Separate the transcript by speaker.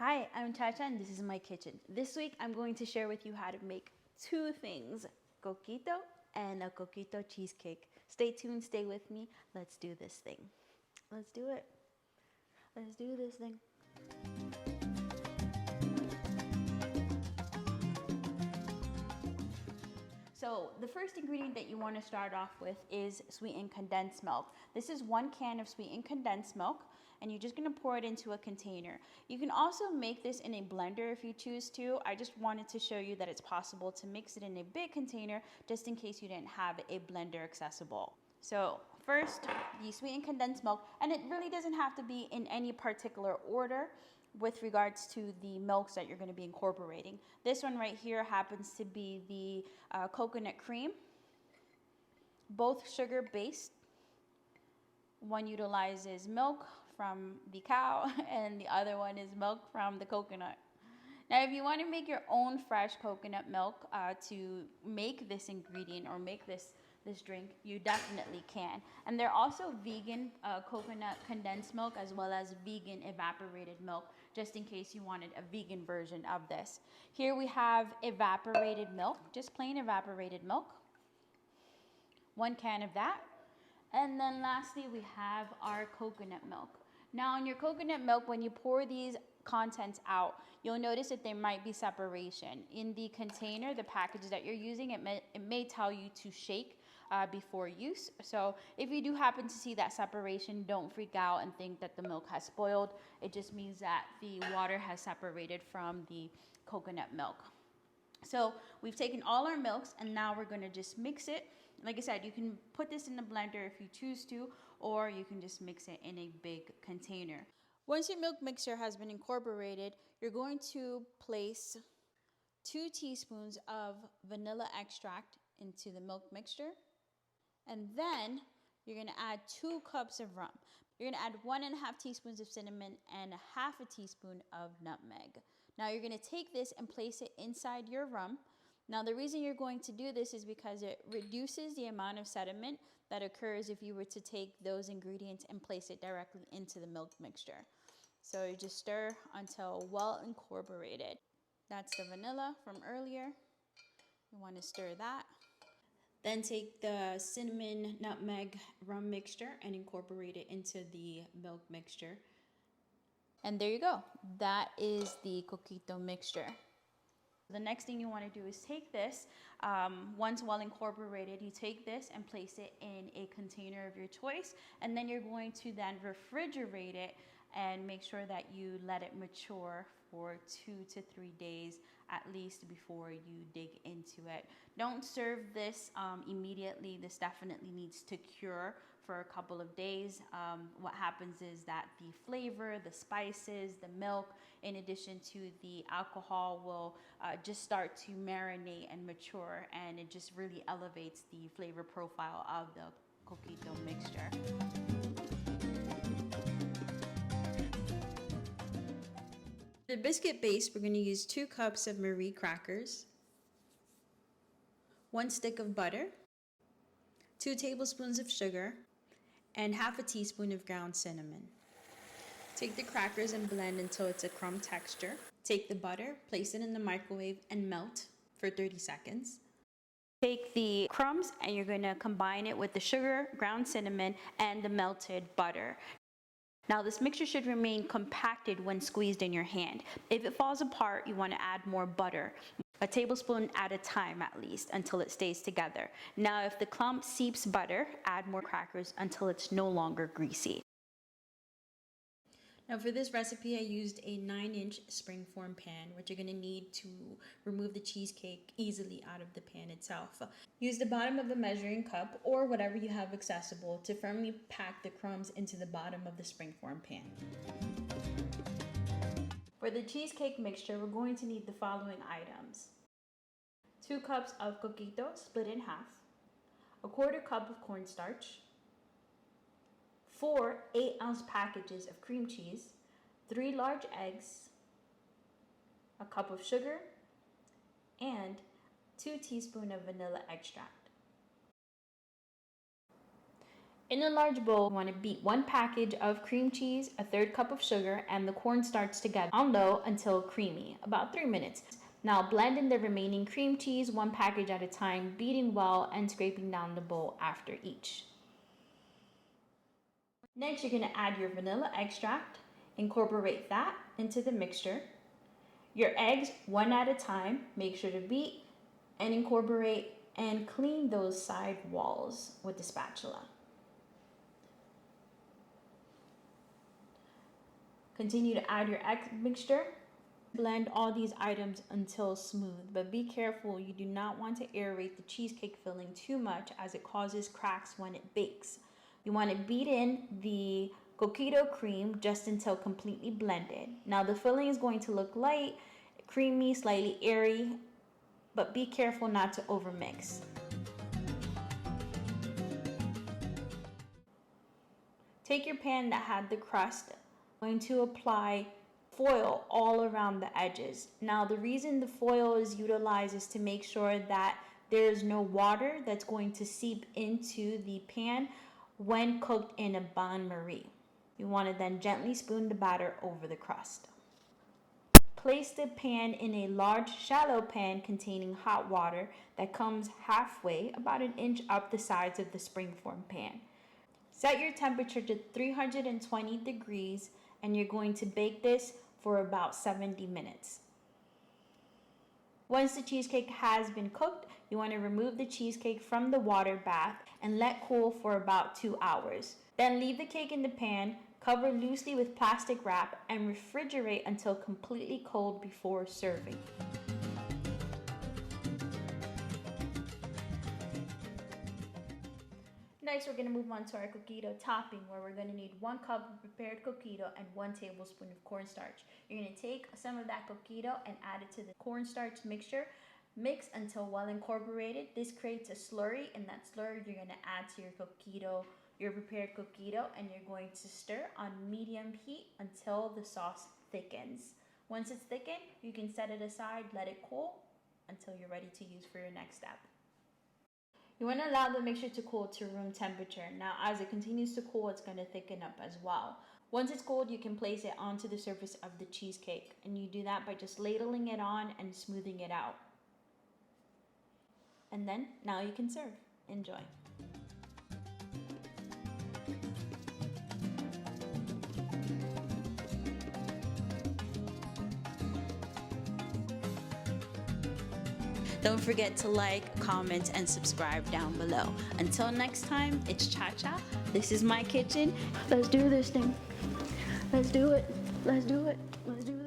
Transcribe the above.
Speaker 1: Hi, I'm Chacha and this is my kitchen. This week I'm going to share with you how to make two things, coquito and a coquito cheesecake. Stay tuned, stay with me. Let's do this thing. Let's do it. Let's do this thing. So the first ingredient that you want to start off with is sweetened condensed milk. This is 1 can of sweetened condensed milk, and you're just going to pour it into a container. You can also make this in a blender if you choose to. I just wanted to show you that it's possible to mix it in a big container just in case you didn't have a blender accessible. So first, the sweetened condensed milk, and it really doesn't have to be in any particular order with regards to the milks that you're going to be incorporating. This one right here happens to be the coconut cream, both sugar based. One utilizes milk from the cow and the other one is milk from the coconut. Now, if you want to make your own fresh coconut milk to make this ingredient or make this drink, you definitely can. And they're also vegan coconut condensed milk as well as vegan evaporated milk, just in case you wanted a vegan version of this. Here we have evaporated milk, just plain evaporated milk. 1 can of that. And then lastly, we have our coconut milk. Now in your coconut milk, when you pour these contents out, you'll notice that there might be separation. In the container, the package that you're using, it may tell you to shake before use. So if you do happen to see that separation, don't freak out and think that the milk has spoiled. It just means that the water has separated from the coconut milk. So we've taken all our milks and now we're going to just mix it. Like I said, you can put this in the blender if you choose to, or you can just mix it in a big container. Once your milk mixture has been incorporated, you're going to place 2 teaspoons of vanilla extract into the milk mixture. And then you're going to add 2 cups of rum. You're going to add 1.5 teaspoons of cinnamon and 1/2 teaspoon of nutmeg. Now you're going to take this and place it inside your rum. Now the reason you're going to do this is because it reduces the amount of sediment that occurs if you were to take those ingredients and place it directly into the milk mixture. So you just stir until well incorporated. That's the vanilla from earlier. You want to stir that. Then take the cinnamon, nutmeg, rum mixture and incorporate it into the milk mixture. And there you go. That is the coquito mixture. The next thing you want to do is take this, once well incorporated, you take this and place it in a container of your choice, and then you're going to then refrigerate it and make sure that you let it mature for 2 to 3 days at least before you dig into it. Don't serve this immediately. This definitely needs to cure for a couple of days. What happens is that the flavor, the spices, the milk, in addition to the alcohol will just start to marinate and mature, and it just really elevates the flavor profile of the coquito mixture. For the biscuit base, we're going to use 2 cups of Marie crackers, 1 stick of butter, 2 tablespoons of sugar, and 1/2 teaspoon of ground cinnamon. Take the crackers and blend until it's a crumb texture. Take the butter, place it in the microwave, and melt for 30 seconds. Take the crumbs and you're going to combine it with the sugar, ground cinnamon, and the melted butter. Now this mixture should remain compacted when squeezed in your hand. If it falls apart, you want to add more butter, a tablespoon at a time at least, until it stays together. Now if the clump seeps butter, add more crackers until it's no longer greasy. Now for this recipe, I used a 9-inch springform pan, which you're going to need to remove the cheesecake easily out of the pan itself. Use the bottom of a measuring cup or whatever you have accessible to firmly pack the crumbs into the bottom of the springform pan. For the cheesecake mixture, we're going to need the following items: 2 cups of coquito split in half, 1/4 cup of cornstarch, 4 8-ounce packages of cream cheese, 3 large eggs, a cup of sugar, and 2 teaspoons of vanilla extract. In a large bowl, you want to beat 1 package of cream cheese, a 1/3 cup of sugar, and the cornstarch together on low until creamy, about 3 minutes. Now blend in the remaining cream cheese 1 package at a time, beating well and scraping down the bowl after each. Next, you're going to add your vanilla extract, incorporate that into the mixture. Your eggs, 1 at a time, make sure to beat and incorporate and clean those side walls with the spatula. Continue to add your egg mixture. Blend all these items until smooth, but be careful, you do not want to aerate the cheesecake filling too much as it causes cracks when it bakes. You want to beat in the coquito cream just until completely blended. Now the filling is going to look light, creamy, slightly airy, but be careful not to overmix. Take your pan that had the crust. I'm going to apply foil all around the edges. Now the reason the foil is utilized is to make sure that there is no water that's going to seep into the pan when cooked in a bain-marie. You want to then gently spoon the batter over the crust. Place the pan in a large shallow pan containing hot water that comes halfway, about 1 inch up the sides of the springform pan. Set your temperature to 320 degrees and you're going to bake this for about 70 minutes. Once the cheesecake has been cooked, you want to remove the cheesecake from the water bath and let cool for about 2 hours. Then leave the cake in the pan, cover loosely with plastic wrap, and refrigerate until completely cold before serving. Next, we're going to move on to our coquito topping, where we're going to need 1 cup of prepared coquito and 1 tablespoon of cornstarch. You're going to take some of that coquito and add it to the cornstarch mixture. Mix until well incorporated. This creates a slurry, and that slurry you're going to add to your coquito, your prepared coquito, and you're going to stir on medium heat until the sauce thickens. Once it's thickened, you can set it aside, let it cool until you're ready to use for your next step. You want to allow the mixture to cool to room temperature. Now, as it continues to cool, it's going to thicken up as well. Once it's cooled, you can place it onto the surface of the cheesecake, and you do that by just ladling it on and smoothing it out. And then, now you can serve. Enjoy. Don't forget to like, comment, and subscribe down below. Until next time, it's Cha-Cha. This is my kitchen. Let's do this thing. Let's do it. Let's do it. Let's do it.